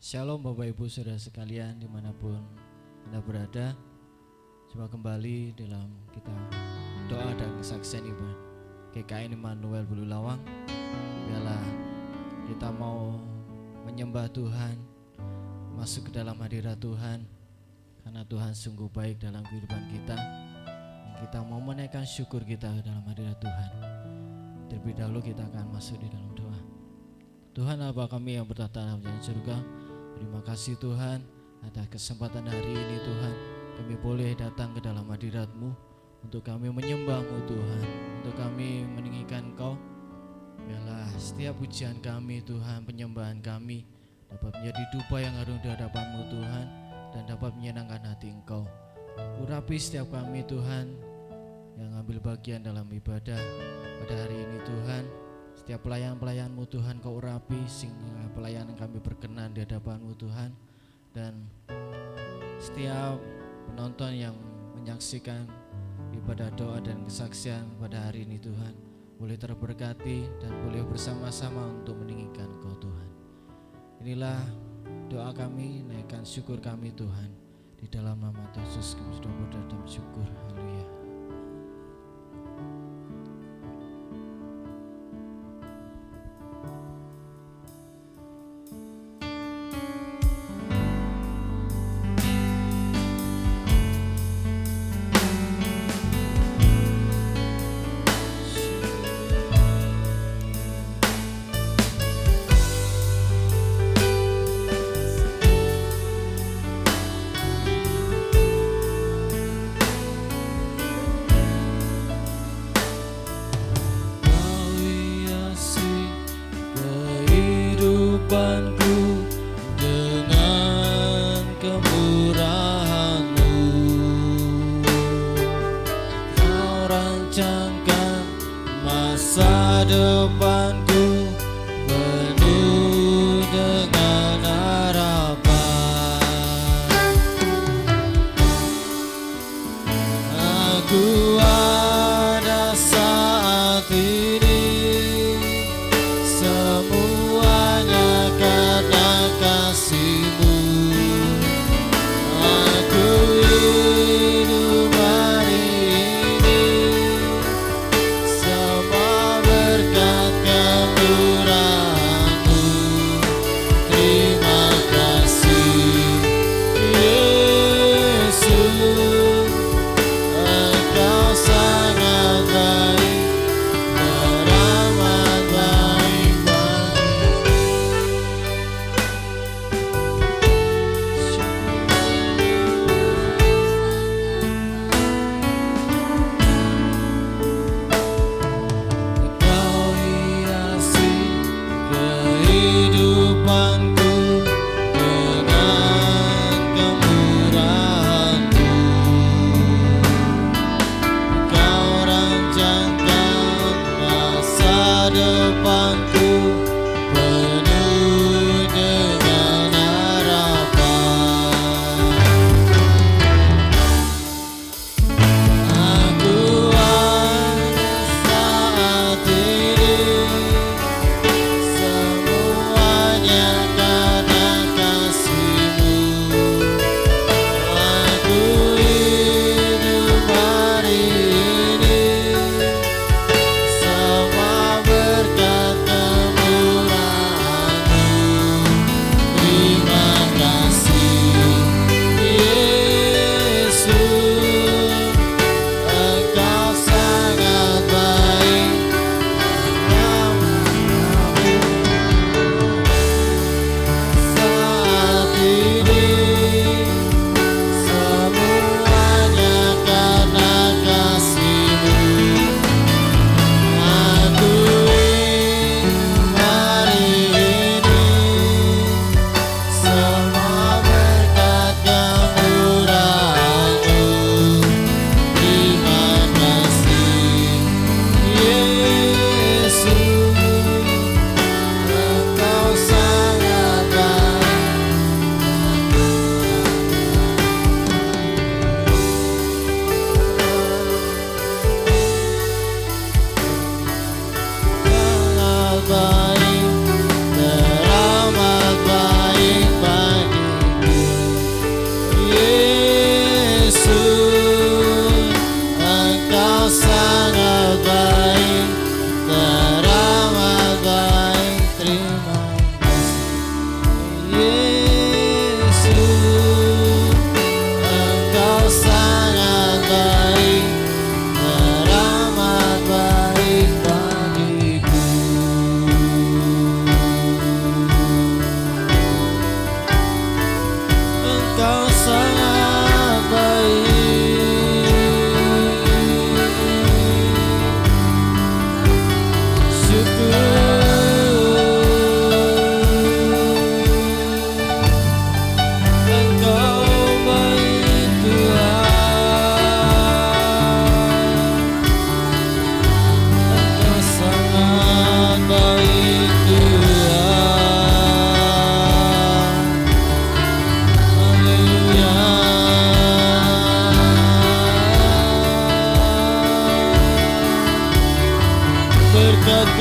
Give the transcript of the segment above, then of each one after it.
Shalom Bapak Ibu Saudara sekalian dimanapun Anda berada. Coba kembali dalam kita doa dan kesaksian Ibu GKI Immanuel Bulu Lawang. Biarlah kita mau menyembah Tuhan, masuk ke dalam hadirat Tuhan, karena Tuhan sungguh baik dalam kehidupan kita. Kita mau menaikkan syukur kita dalam hadirat Tuhan. Terlebih dahulu kita akan masuk di dalam doa. Tuhan Bapa kami yang bertata dalam surga, terima kasih Tuhan atas kesempatan hari ini Tuhan. Kami boleh datang ke dalam hadirat-Mu untuk kami menyembah-Mu Tuhan, untuk kami meninggikan Engkau. Biarlah setiap pujian kami Tuhan, penyembahan kami dapat menjadi dupa yang harum di hadapan-Mu Tuhan, dan dapat menyenangkan hati Engkau. Urapi setiap kami Tuhan yang ambil bagian dalam ibadah pada hari ini Tuhan. Setiap pelayan-pelayan-Mu Tuhan Kau urapi, sehingga pelayanan kami berkenan di hadapan-Mu Tuhan. Dan setiap penonton yang menyaksikan ibadah doa dan kesaksian pada hari ini Tuhan, boleh terberkati dan boleh bersama-sama untuk meninggikan Kau Tuhan. Inilah doa kami, naikkan syukur kami Tuhan. Di dalam nama Yesus kami sudah berdoa dan syukur. Haleluya. Engkau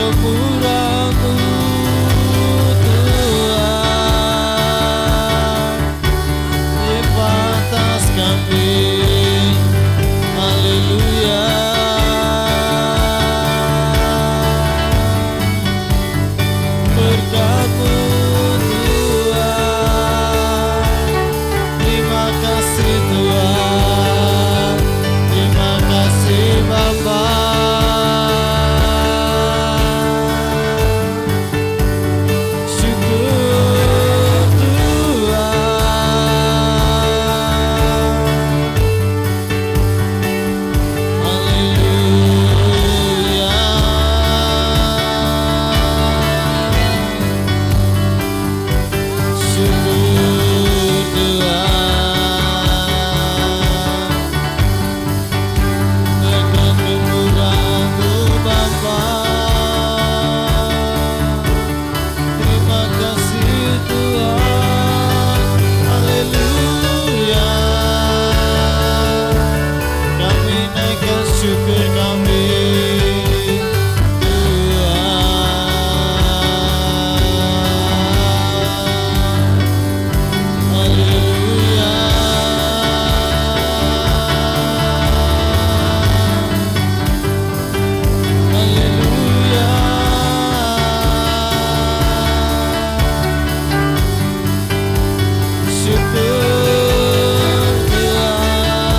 kemurahan-Mu Tuhan, limpah atas kami. Haleluya. Berkat-Mu Tuhan, terima kasih Tuhan, terima kasih Bapa. Syukur Tuhan, haleluya. Syukur Tuhan, berkat kemurahan-Mu Bapa. Terima kasih Tuhan, haleluya. Kami naikkan syukur kami Tuhan, haleluya. Haleluya. Syukur Tuhan,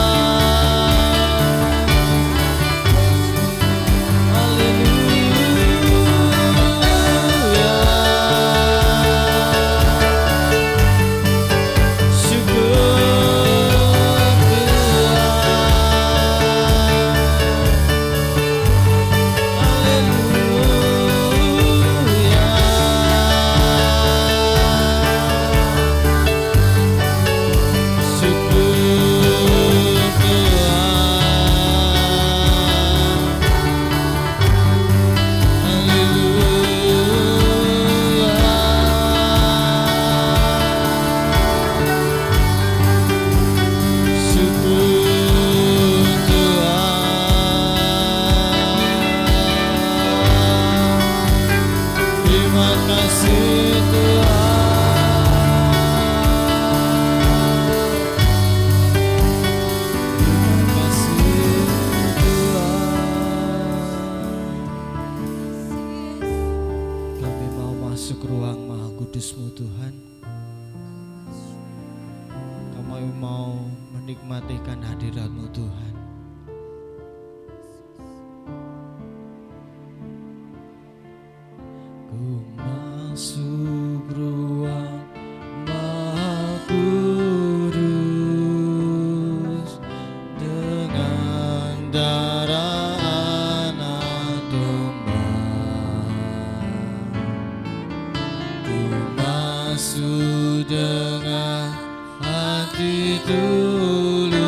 haleluya. Syukur terima kasih Tuhan. Kami mau masuk ruang Maha Kudus-Mu Tuhan. Kami mau menikmatikan hadirat-Mu Tuhan. Ku masuk ruang Maha Kudus dengan darah anak domba. Ku masuk dengan hati tulus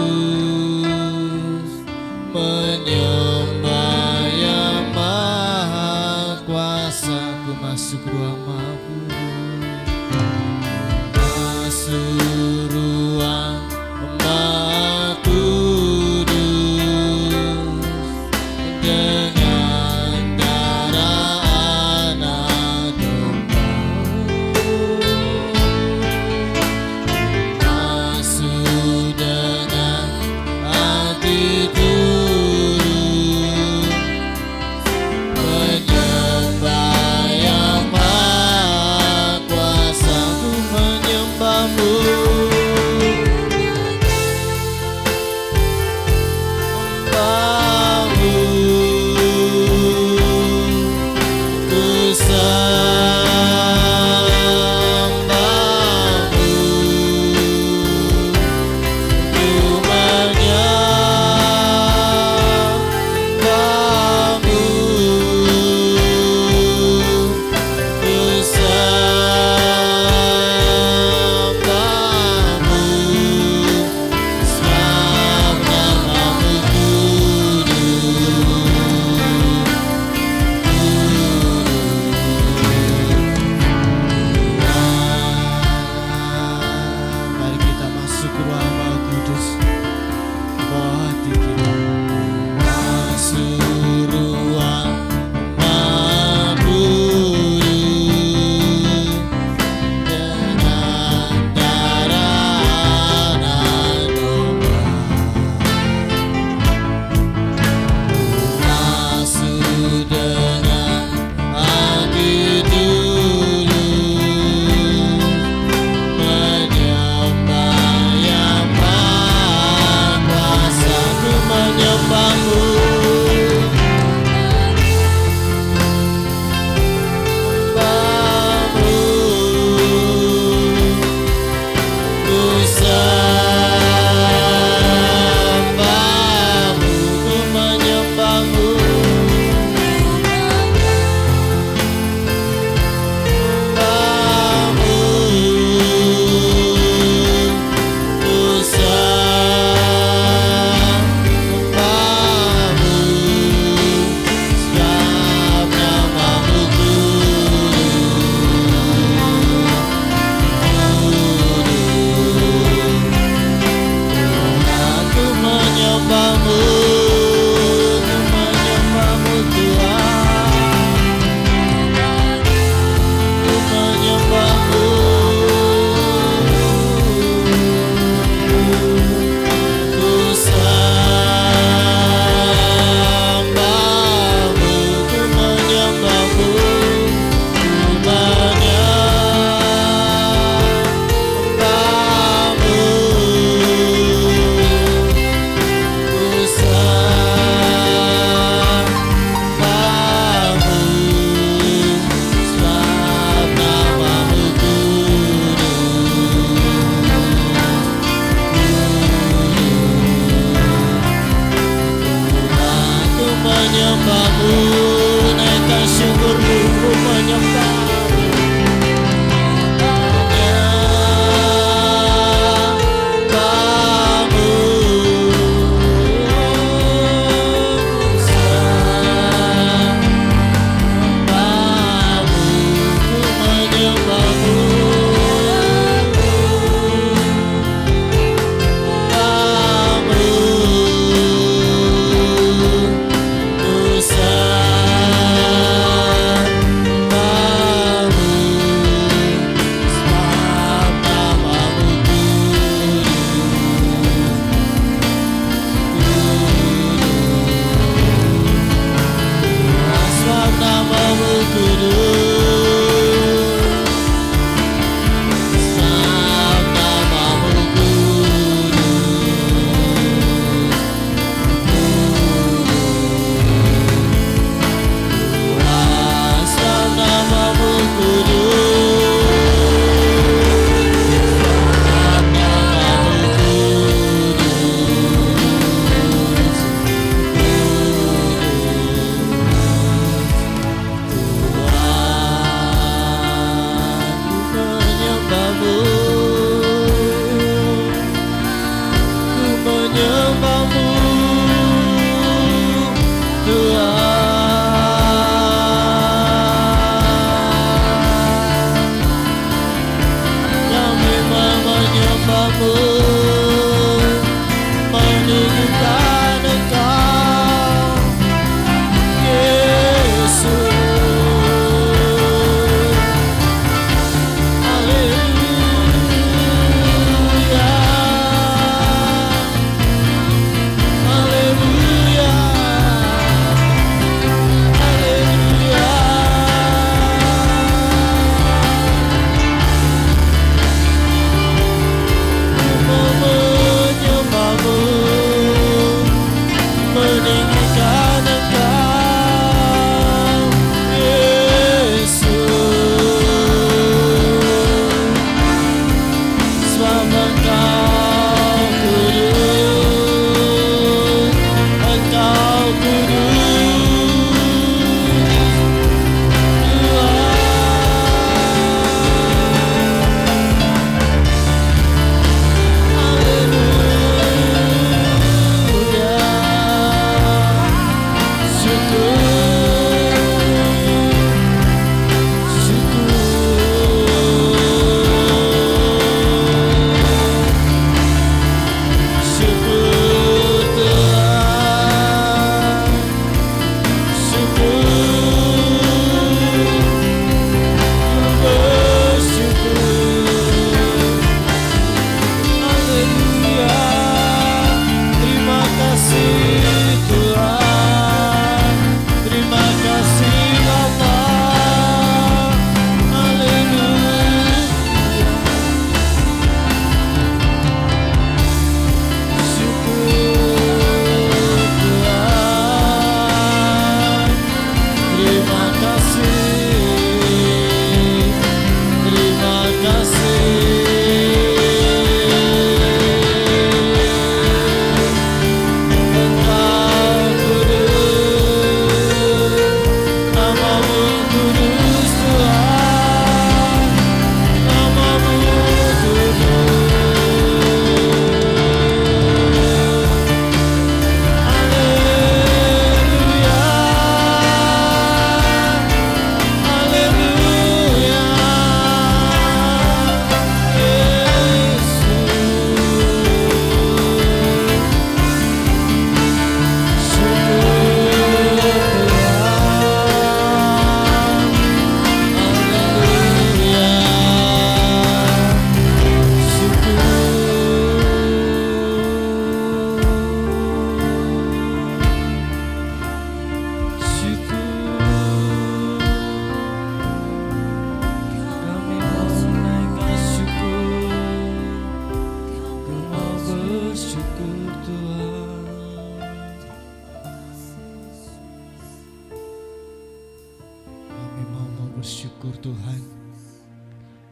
Tuhan,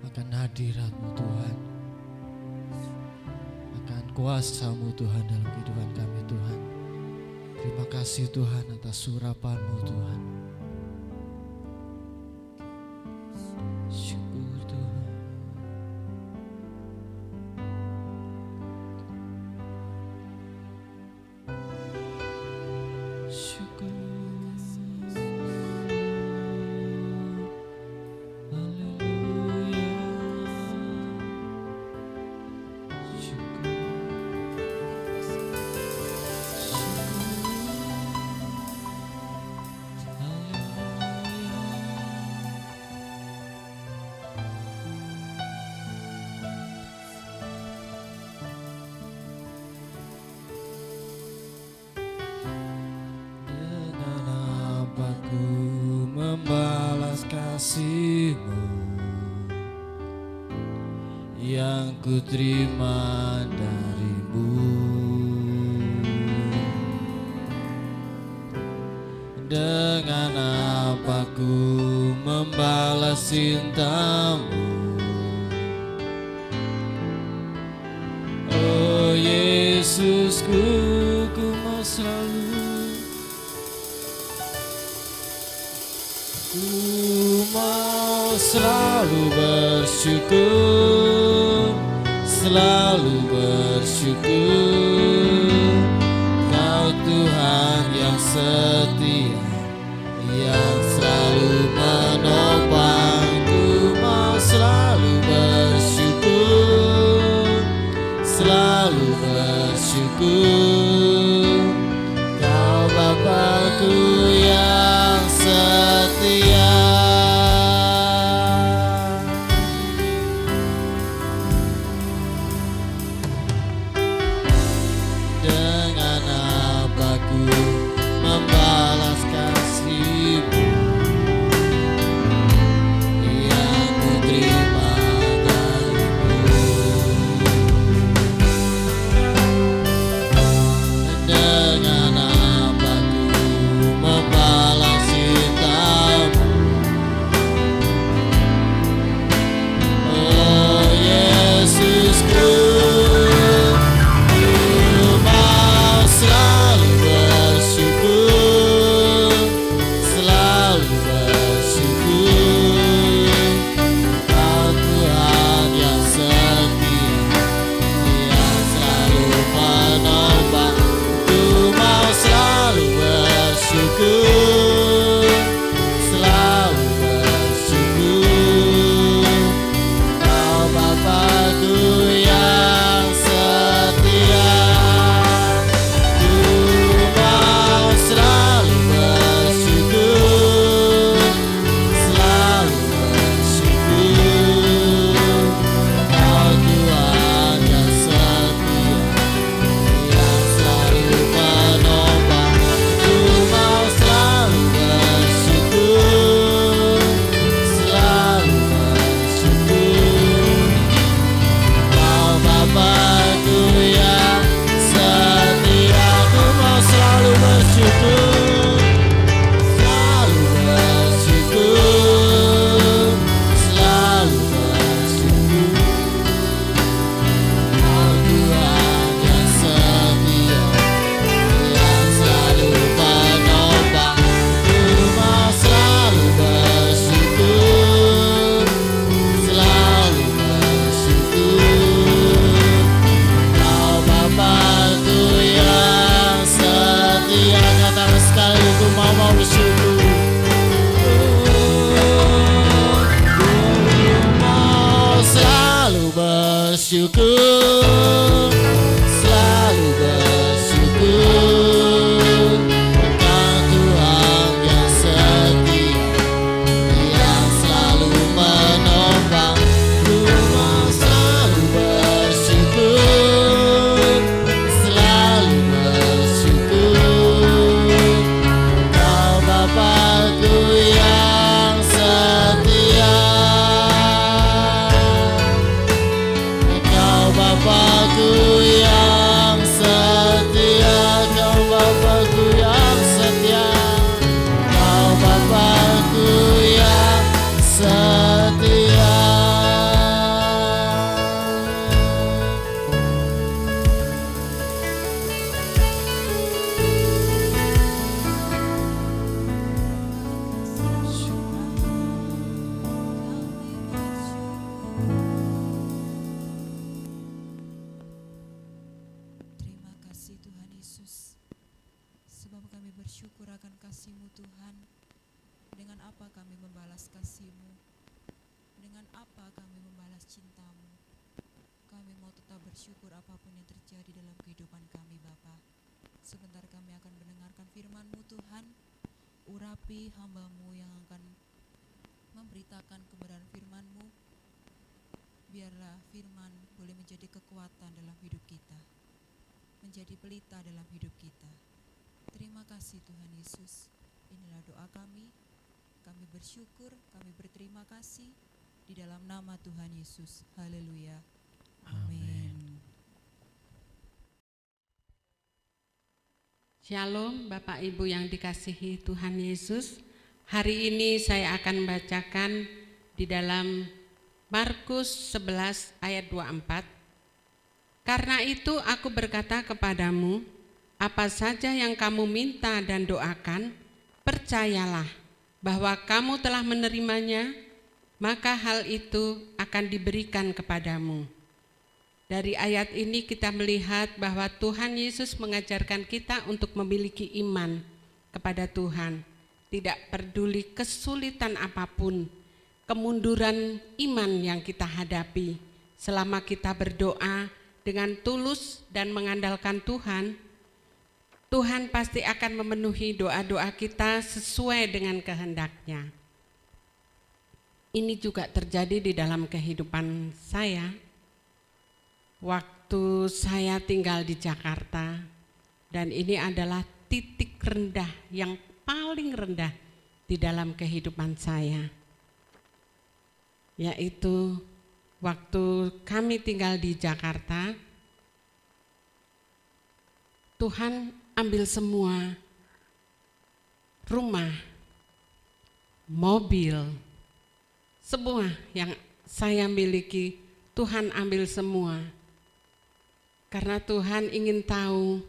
akan hadirat-Mu Tuhan, akan kuasa-Mu Tuhan dalam kehidupan kami Tuhan. Terima kasih Tuhan atas urapan-Mu Tuhan. Syukur Tuhan. Syukur. Membalas kasih-Mu yang ku terima dari-Mu, dengan apa ku membalas cinta-Mu. Oh Yesusku, ku mau selalu bersyukur, selalu bersyukur. Kau Tuhan yang setia, yang selalu menopangku. Mau selalu bersyukur, selalu bersyukur. Kau Bapa-Ku yang setia. bersyukur akan kasih-Mu Tuhan. Dengan apa kami membalas kasih-Mu? Dengan apa kami membalas cinta-Mu? Kami mau tetap bersyukur apapun yang terjadi dalam kehidupan kami, Bapa. Sebentar kami akan mendengarkan firman-Mu Tuhan. Urapi hamba-Mu yang akan memberitakan kebenaran firman-Mu. Biarlah firman boleh menjadi kekuatan dalam hidup kita, menjadi pelita dalam hidup kita. Terima kasih Tuhan Yesus. Inilah doa kami. Kami bersyukur, kami berterima kasih di dalam nama Tuhan Yesus. Haleluya. Amin. Shalom Bapak Ibu yang dikasihi Tuhan Yesus. Hari ini saya akan membacakan di dalam Markus 11 ayat 24. Karena itu aku berkata kepadamu, apa saja yang kamu minta dan doakan, percayalah bahwa kamu telah menerimanya, maka hal itu akan diberikan kepadamu. Dari ayat ini kita melihat bahwa Tuhan Yesus mengajarkan kita untuk memiliki iman kepada Tuhan. Tidak peduli kesulitan apapun, kemunduran iman yang kita hadapi, selama kita berdoa dengan tulus dan mengandalkan Tuhan, Tuhan pasti akan memenuhi doa-doa kita sesuai dengan kehendak-Nya. Ini juga terjadi di dalam kehidupan saya. Waktu saya tinggal di Jakarta, dan ini adalah titik rendah yang paling rendah di dalam kehidupan saya, yaitu waktu kami tinggal di Jakarta, Tuhan ambil semua rumah, mobil, semua yang saya miliki, Tuhan ambil semua. Karena Tuhan ingin tahu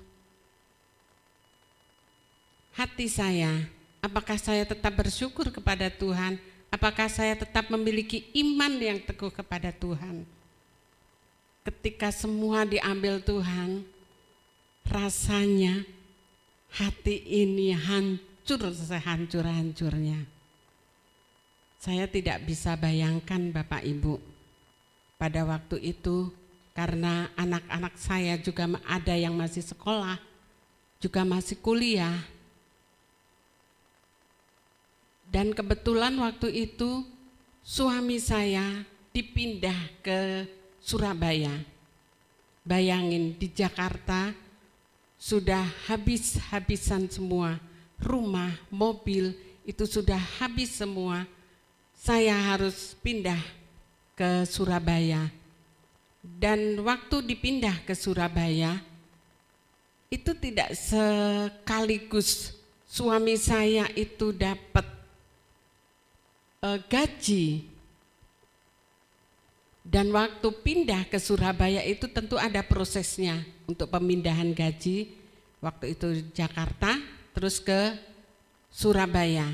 hati saya, apakah saya tetap bersyukur kepada Tuhan, apakah saya tetap memiliki iman yang teguh kepada Tuhan. Ketika semua diambil Tuhan, rasanya hati ini hancur sehancur-hancurnya. Saya tidak bisa bayangkan Bapak Ibu, pada waktu itu karena anak-anak saya juga ada yang masih sekolah, juga masih kuliah. Dan kebetulan waktu itu suami saya dipindah ke Surabaya. Bayangin, di Jakarta sudah habis-habisan semua, rumah, mobil itu sudah habis semua. Saya harus pindah ke Surabaya. Dan waktu dipindah ke Surabaya, itu tidak sekaligus suami saya itu dapat gaji. Dan waktu pindah ke Surabaya itu tentu ada prosesnya untuk pemindahan gaji. Waktu itu Jakarta terus ke Surabaya.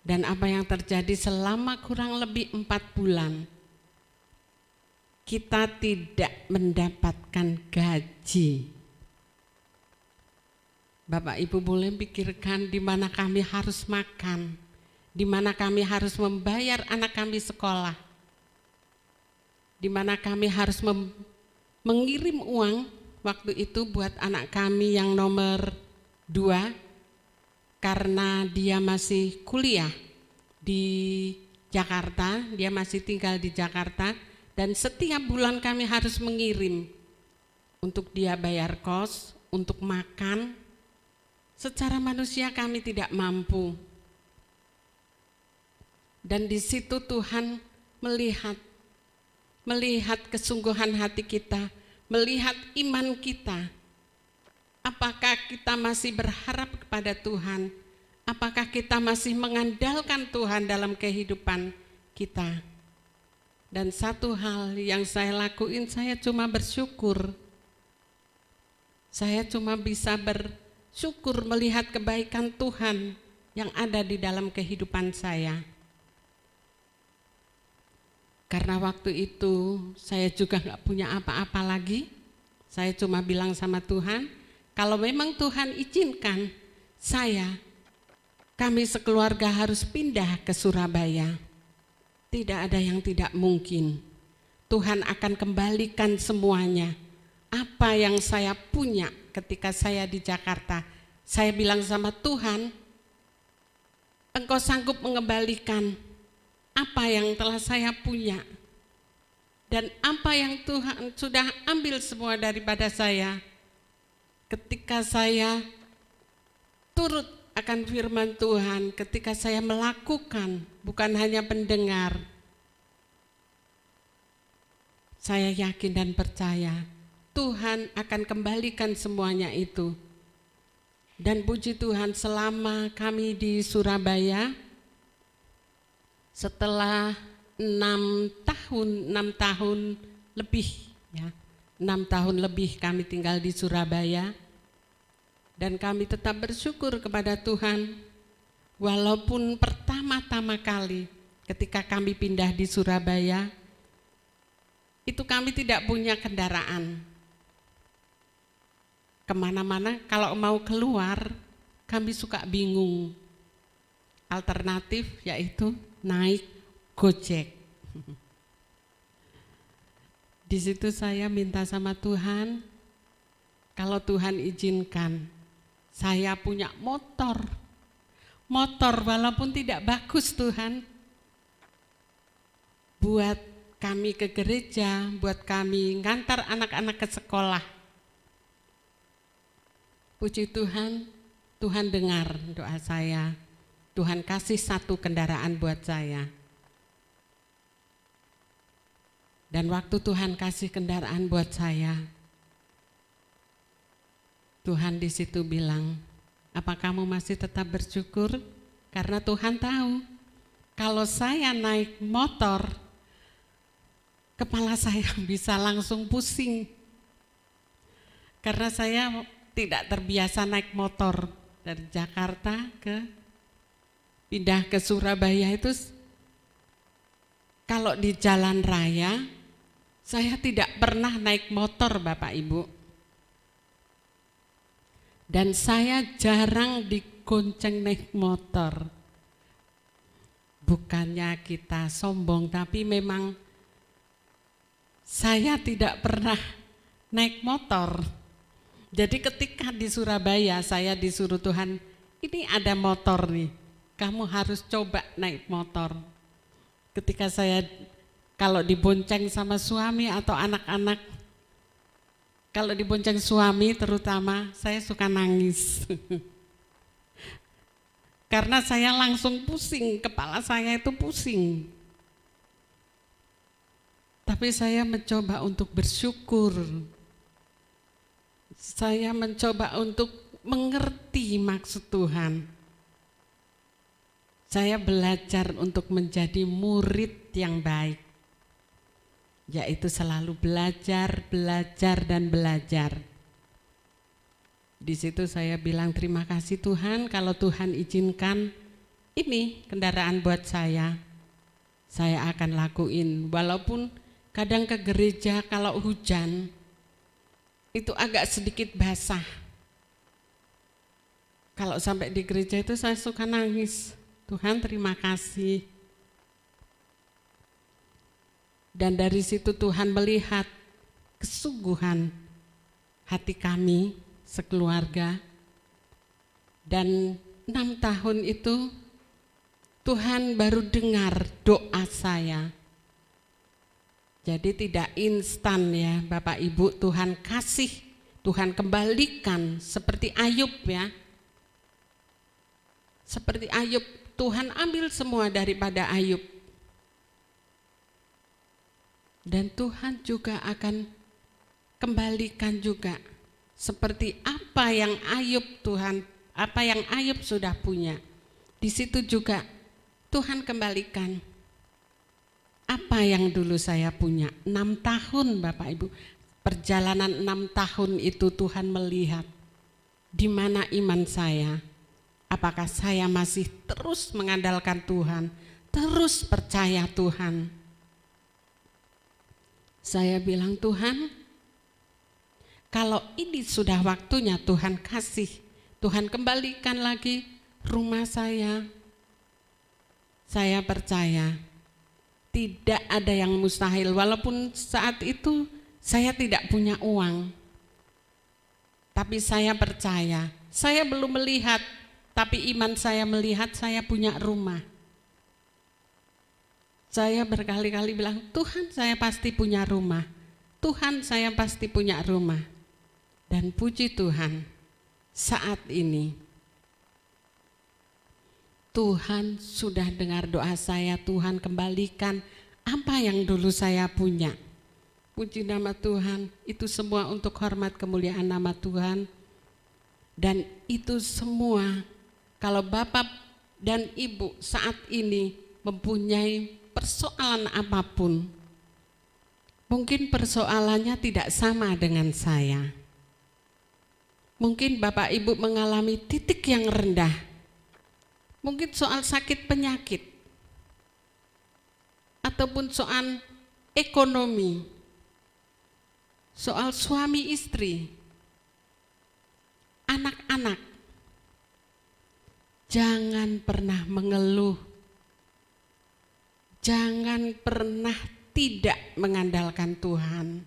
Dan apa yang terjadi selama kurang lebih 4 bulan, kita tidak mendapatkan gaji. Bapak Ibu boleh pikirkan di mana kami harus makan, di mana kami harus membayar anak kami sekolah, di mana kami harus mengirim uang waktu itu buat anak kami yang nomor 2 karena dia masih kuliah di Jakarta, dia masih tinggal di Jakarta, dan setiap bulan kami harus mengirim untuk dia bayar kos, untuk makan. Secara manusia kami tidak mampu. Dan di situ Tuhan melihat kesungguhan hati kita, melihat iman kita. Apakah kita masih berharap kepada Tuhan? Apakah kita masih mengandalkan Tuhan dalam kehidupan kita? Dan satu hal yang saya lakuin, saya cuma bersyukur. Saya cuma bisa bersyukur melihat kebaikan Tuhan yang ada di dalam kehidupan saya. Karena waktu itu saya juga nggak punya apa-apa lagi. Saya cuma bilang sama Tuhan, kalau memang Tuhan izinkan kami sekeluarga harus pindah ke Surabaya, tidak ada yang tidak mungkin. Tuhan akan kembalikan semuanya. Apa yang saya punya ketika saya di Jakarta, saya bilang sama Tuhan, Engkau sanggup mengembalikan apa yang telah saya punya. Dan apa yang Tuhan sudah ambil semua daripada saya, ketika saya turut akan firman Tuhan, ketika saya melakukan, bukan hanya pendengar, saya yakin dan percaya Tuhan akan kembalikan semuanya itu. Dan puji Tuhan, selama kami di Surabaya, setelah 6 tahun lebih, ya, 6 tahun lebih kami tinggal di Surabaya, dan kami tetap bersyukur kepada Tuhan, walaupun pertama-tama kali ketika kami pindah di Surabaya, itu kami tidak punya kendaraan. Kemana-mana kalau mau keluar, kami suka bingung. Alternatif yaitu naik Gojek. Di situ saya minta sama Tuhan, kalau Tuhan izinkan, saya punya motor walaupun tidak bagus Tuhan, buat kami ke gereja, buat kami ngantar anak-anak ke sekolah. Puji Tuhan, Tuhan dengar doa saya, Tuhan kasih satu kendaraan buat saya. Dan waktu Tuhan kasih kendaraan buat saya, Tuhan di situ bilang, apa kamu masih tetap bersyukur? Karena Tuhan tahu, kalau saya naik motor, kepala saya bisa langsung pusing. Karena saya tidak terbiasa naik motor dari Jakarta pindah ke Surabaya itu, kalau di jalan raya, saya tidak pernah naik motor Bapak Ibu. Dan saya jarang digonceng naik motor. Bukannya kita sombong, tapi memang saya tidak pernah naik motor. Jadi ketika di Surabaya saya disuruh Tuhan, ini ada motor nih, kamu harus coba naik motor. Ketika saya kalau dibonceng sama suami atau anak-anak, kalau dibonceng suami terutama, saya suka nangis. Karena saya langsung pusing, kepala saya itu pusing. Tapi saya mencoba untuk bersyukur. Saya mencoba untuk mengerti maksud Tuhan. Saya belajar untuk menjadi murid yang baik. Yaitu selalu belajar, dan belajar. Di situ saya bilang terima kasih Tuhan, kalau Tuhan izinkan ini kendaraan buat saya akan lakuin. Walaupun kadang ke gereja kalau hujan, itu agak sedikit basah. Kalau sampai di gereja itu saya suka nangis. Tuhan terima kasih. Dan dari situ Tuhan melihat kesungguhan hati kami sekeluarga. Dan 6 tahun itu Tuhan baru dengar doa saya. Jadi tidak instan ya Bapak Ibu, Tuhan kasih, Tuhan kembalikan seperti Ayub ya. Seperti Ayub, Tuhan ambil semua daripada Ayub. Dan Tuhan juga akan kembalikan juga seperti apa yang Ayub sudah punya. Di situ juga Tuhan kembalikan apa yang dulu saya punya. 6 tahun Bapak Ibu, perjalanan 6 tahun itu Tuhan melihat di mana iman saya. Apakah saya masih terus mengandalkan Tuhan, terus percaya Tuhan. Saya bilang, Tuhan, Kalau ini sudah waktunya Tuhan kasih, Tuhan kembalikan lagi rumah saya percaya tidak ada yang mustahil. Walaupun saat itu saya tidak punya uang, tapi saya percaya. Saya belum melihat, tapi iman saya melihat saya punya rumah. Saya berkali-kali bilang, Tuhan saya pasti punya rumah. Tuhan saya pasti punya rumah. Dan puji Tuhan, saat ini Tuhan sudah dengar doa saya. Tuhan kembalikan apa yang dulu saya punya. Puji nama Tuhan, itu semua untuk hormat kemuliaan nama Tuhan. Dan itu semua kalau Bapak dan Ibu saat ini mempunyai persoalan apapun, mungkin persoalannya tidak sama dengan saya. Mungkin Bapak Ibu mengalami titik yang rendah. Mungkin soal sakit penyakit. Ataupun soal ekonomi. Soal suami istri. Anak-anak. Jangan pernah mengeluh. Jangan pernah tidak mengandalkan Tuhan.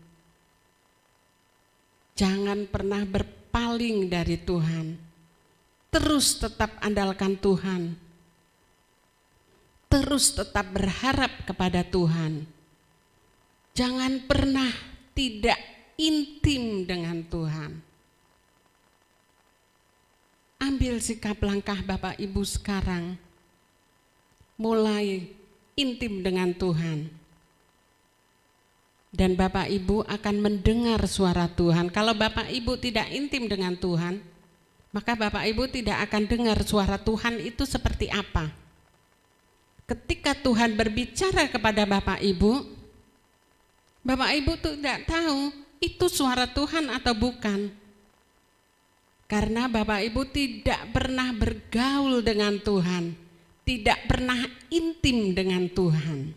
Jangan pernah berpaling dari Tuhan. Terus tetap andalkan Tuhan. Terus tetap berharap kepada Tuhan. Jangan pernah tidak intim dengan Tuhan. Ambil sikap langkah Bapak Ibu sekarang. Mulai intim dengan Tuhan. Dan Bapak Ibu akan mendengar suara Tuhan. Kalau Bapak Ibu tidak intim dengan Tuhan, maka Bapak Ibu tidak akan dengar suara Tuhan itu seperti apa. Ketika Tuhan berbicara kepada Bapak Ibu tidak tahu itu suara Tuhan atau bukan. Karena Bapak Ibu tidak pernah bergaul dengan Tuhan, tidak pernah intim dengan Tuhan.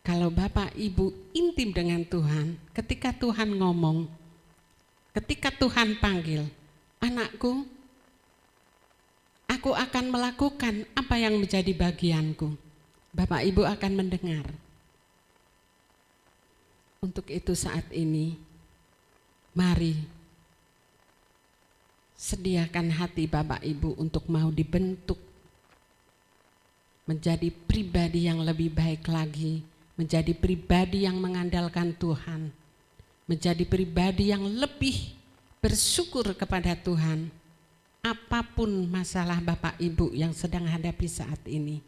Kalau Bapak Ibu intim dengan Tuhan, ketika Tuhan ngomong, ketika Tuhan panggil, anakku, aku akan melakukan apa yang menjadi bagianku. Bapak Ibu akan mendengar. Untuk itu saat ini, mari sediakan hati Bapak Ibu untuk mau dibentuk menjadi pribadi yang lebih baik lagi, menjadi pribadi yang mengandalkan Tuhan, menjadi pribadi yang lebih bersyukur kepada Tuhan. Apapun masalah Bapak Ibu yang sedang hadapi saat ini,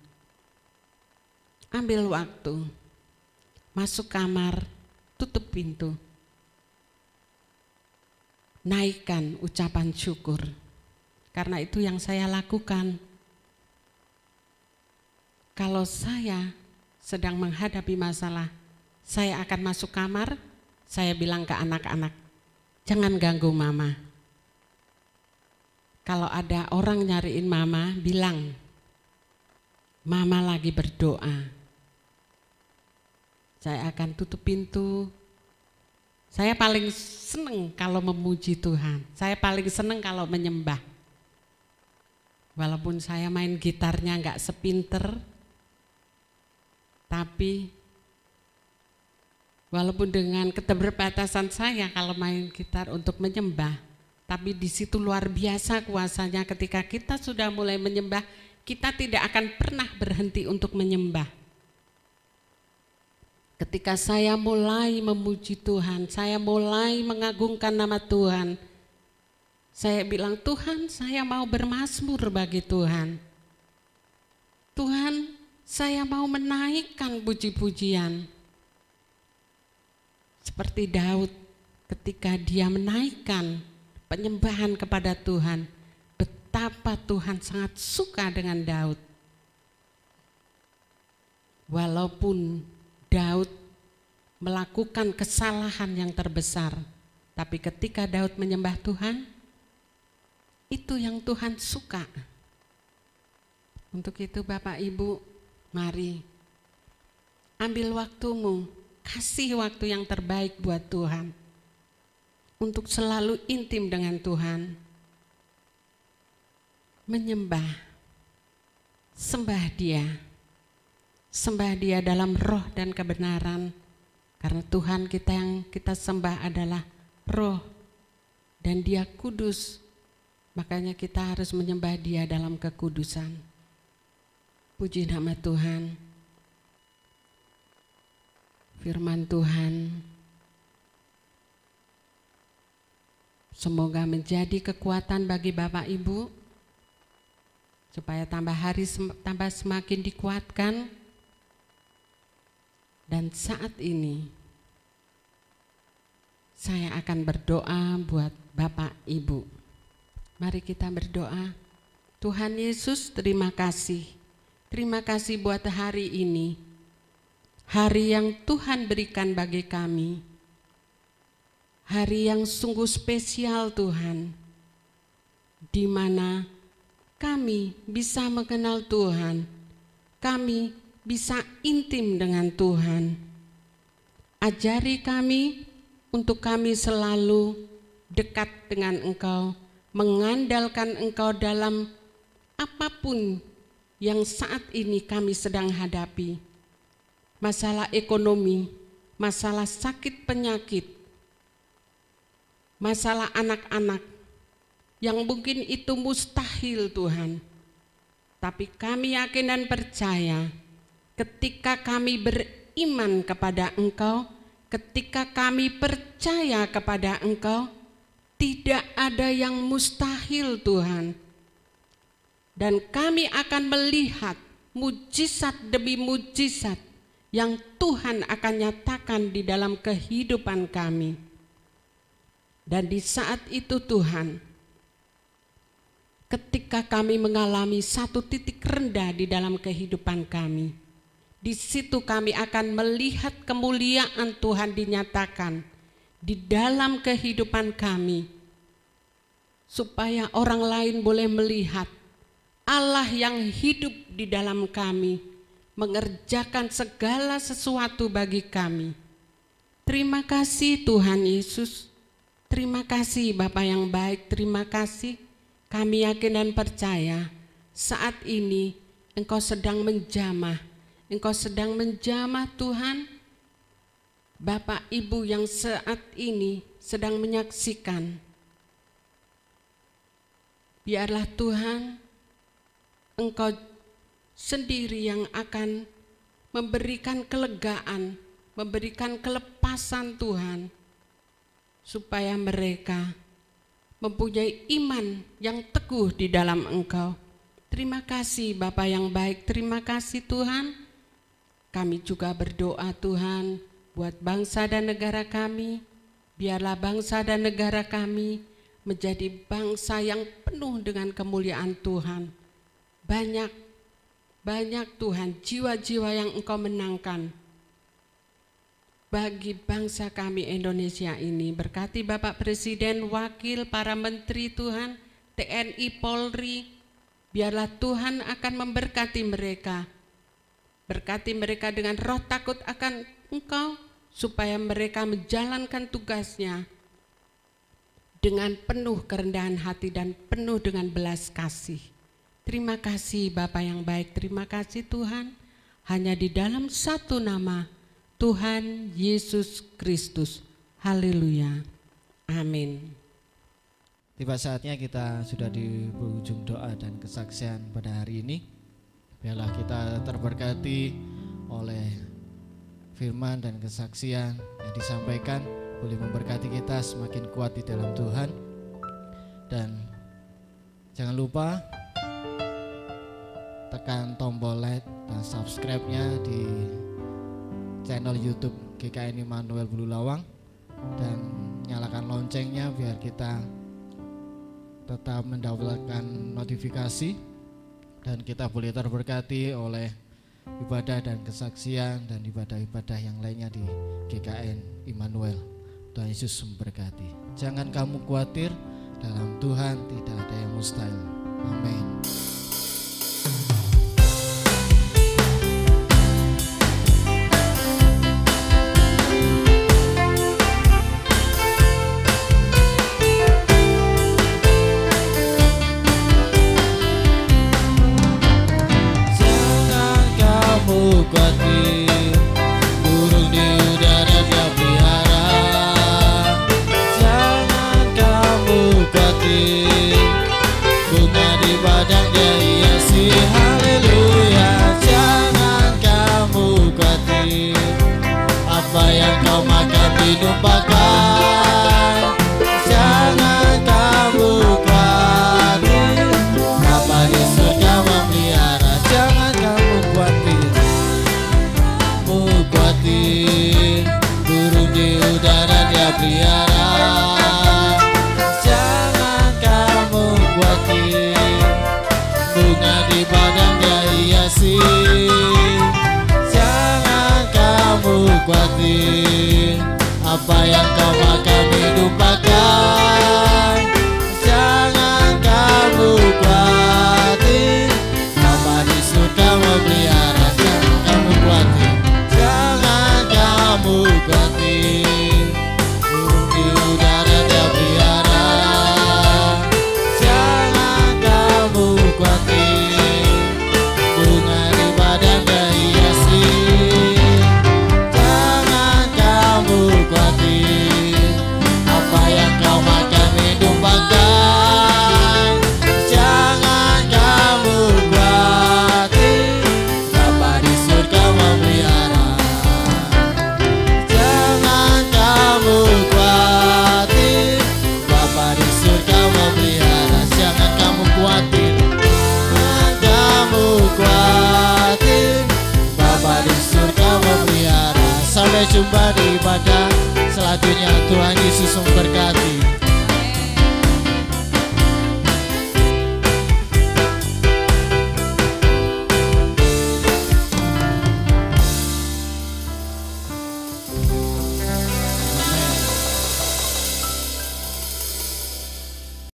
ambil waktu, masuk kamar, tutup pintu, naikkan ucapan syukur. Karena itu yang saya lakukan. Kalau saya sedang menghadapi masalah, saya akan masuk kamar, saya bilang ke anak-anak, jangan ganggu mama. Kalau ada orang nyariin mama, bilang, mama lagi berdoa. Saya akan tutup pintu. Saya paling senang kalau memuji Tuhan. Saya paling senang kalau menyembah. Walaupun saya main gitarnya enggak sepinter, tapi walaupun dengan keterbatasan saya kalau main gitar untuk menyembah, tapi di situ luar biasa kuasanya. Ketika kita sudah mulai menyembah, kita tidak akan pernah berhenti untuk menyembah. Ketika saya mulai memuji Tuhan, saya mulai mengagungkan nama Tuhan, saya bilang, Tuhan, saya mau bermazmur bagi Tuhan. Tuhan, saya mau menaikkan puji-pujian. Seperti Daud ketika dia menaikkan penyembahan kepada Tuhan, betapa Tuhan sangat suka dengan Daud. Walaupun Daud melakukan kesalahan yang terbesar, tapi ketika Daud menyembah Tuhan, itu yang Tuhan suka. Untuk itu Bapak Ibu, mari ambil waktumu, kasih waktu yang terbaik buat Tuhan. untuk selalu intim dengan Tuhan, menyembah, sembah Dia dalam roh dan kebenaran, karena Tuhan kita yang kita sembah adalah roh dan Dia kudus, makanya kita harus menyembah Dia dalam kekudusan. Puji nama Tuhan. Firman Tuhan semoga menjadi kekuatan bagi Bapak Ibu, supaya tambah hari tambah semakin dikuatkan. Dan saat ini saya akan berdoa buat Bapak Ibu. Mari kita berdoa. Tuhan Yesus, terima kasih. Terima kasih buat hari ini. Hari yang Tuhan berikan bagi kami. Hari yang sungguh spesial Tuhan, di mana kami bisa mengenal Tuhan, kami bisa intim dengan Tuhan. Ajari kami untuk kami selalu dekat dengan Engkau, mengandalkan Engkau dalam apapun yang saat ini kami sedang hadapi. Masalah ekonomi, masalah sakit penyakit, masalah anak-anak yang mungkin itu mustahil Tuhan. Tapi kami yakin dan percaya ketika kami beriman kepada Engkau, ketika kami percaya kepada Engkau, tidak ada yang mustahil Tuhan. Dan kami akan melihat mujizat demi mujizat yang Tuhan akan nyatakan di dalam kehidupan kami. Dan di saat itu Tuhan, ketika kami mengalami satu titik rendah di dalam kehidupan kami, di situ kami akan melihat kemuliaan Tuhan dinyatakan di dalam kehidupan kami, supaya orang lain boleh melihat Allah yang hidup di dalam kami, mengerjakan segala sesuatu bagi kami. Terima kasih Tuhan Yesus, terima kasih Bapa yang baik, terima kasih. Kami yakin dan percaya saat ini Engkau sedang menjamah, Engkau sedang menjamah Tuhan Bapak Ibu yang saat ini sedang menyaksikan. Biarlah Tuhan Engkau sendiri yang akan memberikan kelegaan, memberikan kelepasan Tuhan, supaya mereka mempunyai iman yang teguh di dalam Engkau. Terima kasih Bapa yang baik, terima kasih Tuhan. Kami juga berdoa Tuhan buat bangsa dan negara kami. Biarlah bangsa dan negara kami menjadi bangsa yang penuh dengan kemuliaan Tuhan. Banyak Tuhan jiwa-jiwa yang Engkau menangkan bagi bangsa kami Indonesia ini. Berkati Bapak Presiden, wakil, para menteri Tuhan, TNI, Polri. Biarlah Tuhan akan memberkati mereka. Berkati mereka dengan roh takut akan Engkau, supaya mereka menjalankan tugasnya dengan penuh kerendahan hati dan penuh dengan belas kasih. Terima kasih Bapa yang baik, terima kasih Tuhan. Hanya di dalam satu nama, Tuhan Yesus Kristus. Haleluya. Amin. Tiba saatnya kita sudah di ujung doa dan kesaksian pada hari ini. Biarlah kita terberkati oleh firman dan kesaksian yang disampaikan, boleh memberkati kita semakin kuat di dalam Tuhan. Dan jangan lupa tekan tombol like dan subscribe-nya di channel YouTube GKN Immanuel Bulu Lawang, dan nyalakan loncengnya biar kita tetap mendapatkan notifikasi dan kita boleh terberkati oleh ibadah dan kesaksian dan ibadah-ibadah yang lainnya di GKN Immanuel. Tuhan Yesus memberkati. Jangan kamu khawatir, dalam Tuhan tidak ada yang mustahil. Amin. khawatir, bunga di padang dia hiasi. Haleluya, jangan kamu khawatir, apa yang kau makan minum pakai, jangan kamu khawatir, Bapa di surga memelihara. Jangan kamu khawatir, burung di udara dia pelihara. Jangan kamu khawatir, bunga di padang dia hiasi. Jangan kamu khawatir, apa yang kau makan minum pakai, jangan kamu khawatir, Bapa di surga memelihara. Jangan kamu khawatir, jangan kamu khawatir, burung di udara dia pelihara. Jangan kamu khawatir, bunga di padang dia hiasi. Jangan kamu khawatir, apa yang kau makan minum pakai, jangan kamu khawatir, Bapa di surga memelihara. Jangan kamu khawatir, Bapa di surga memelihara. Jangan kamu khawatir, jangan kamu khawatir, Bapa di surga memelihara. Sampai jumpa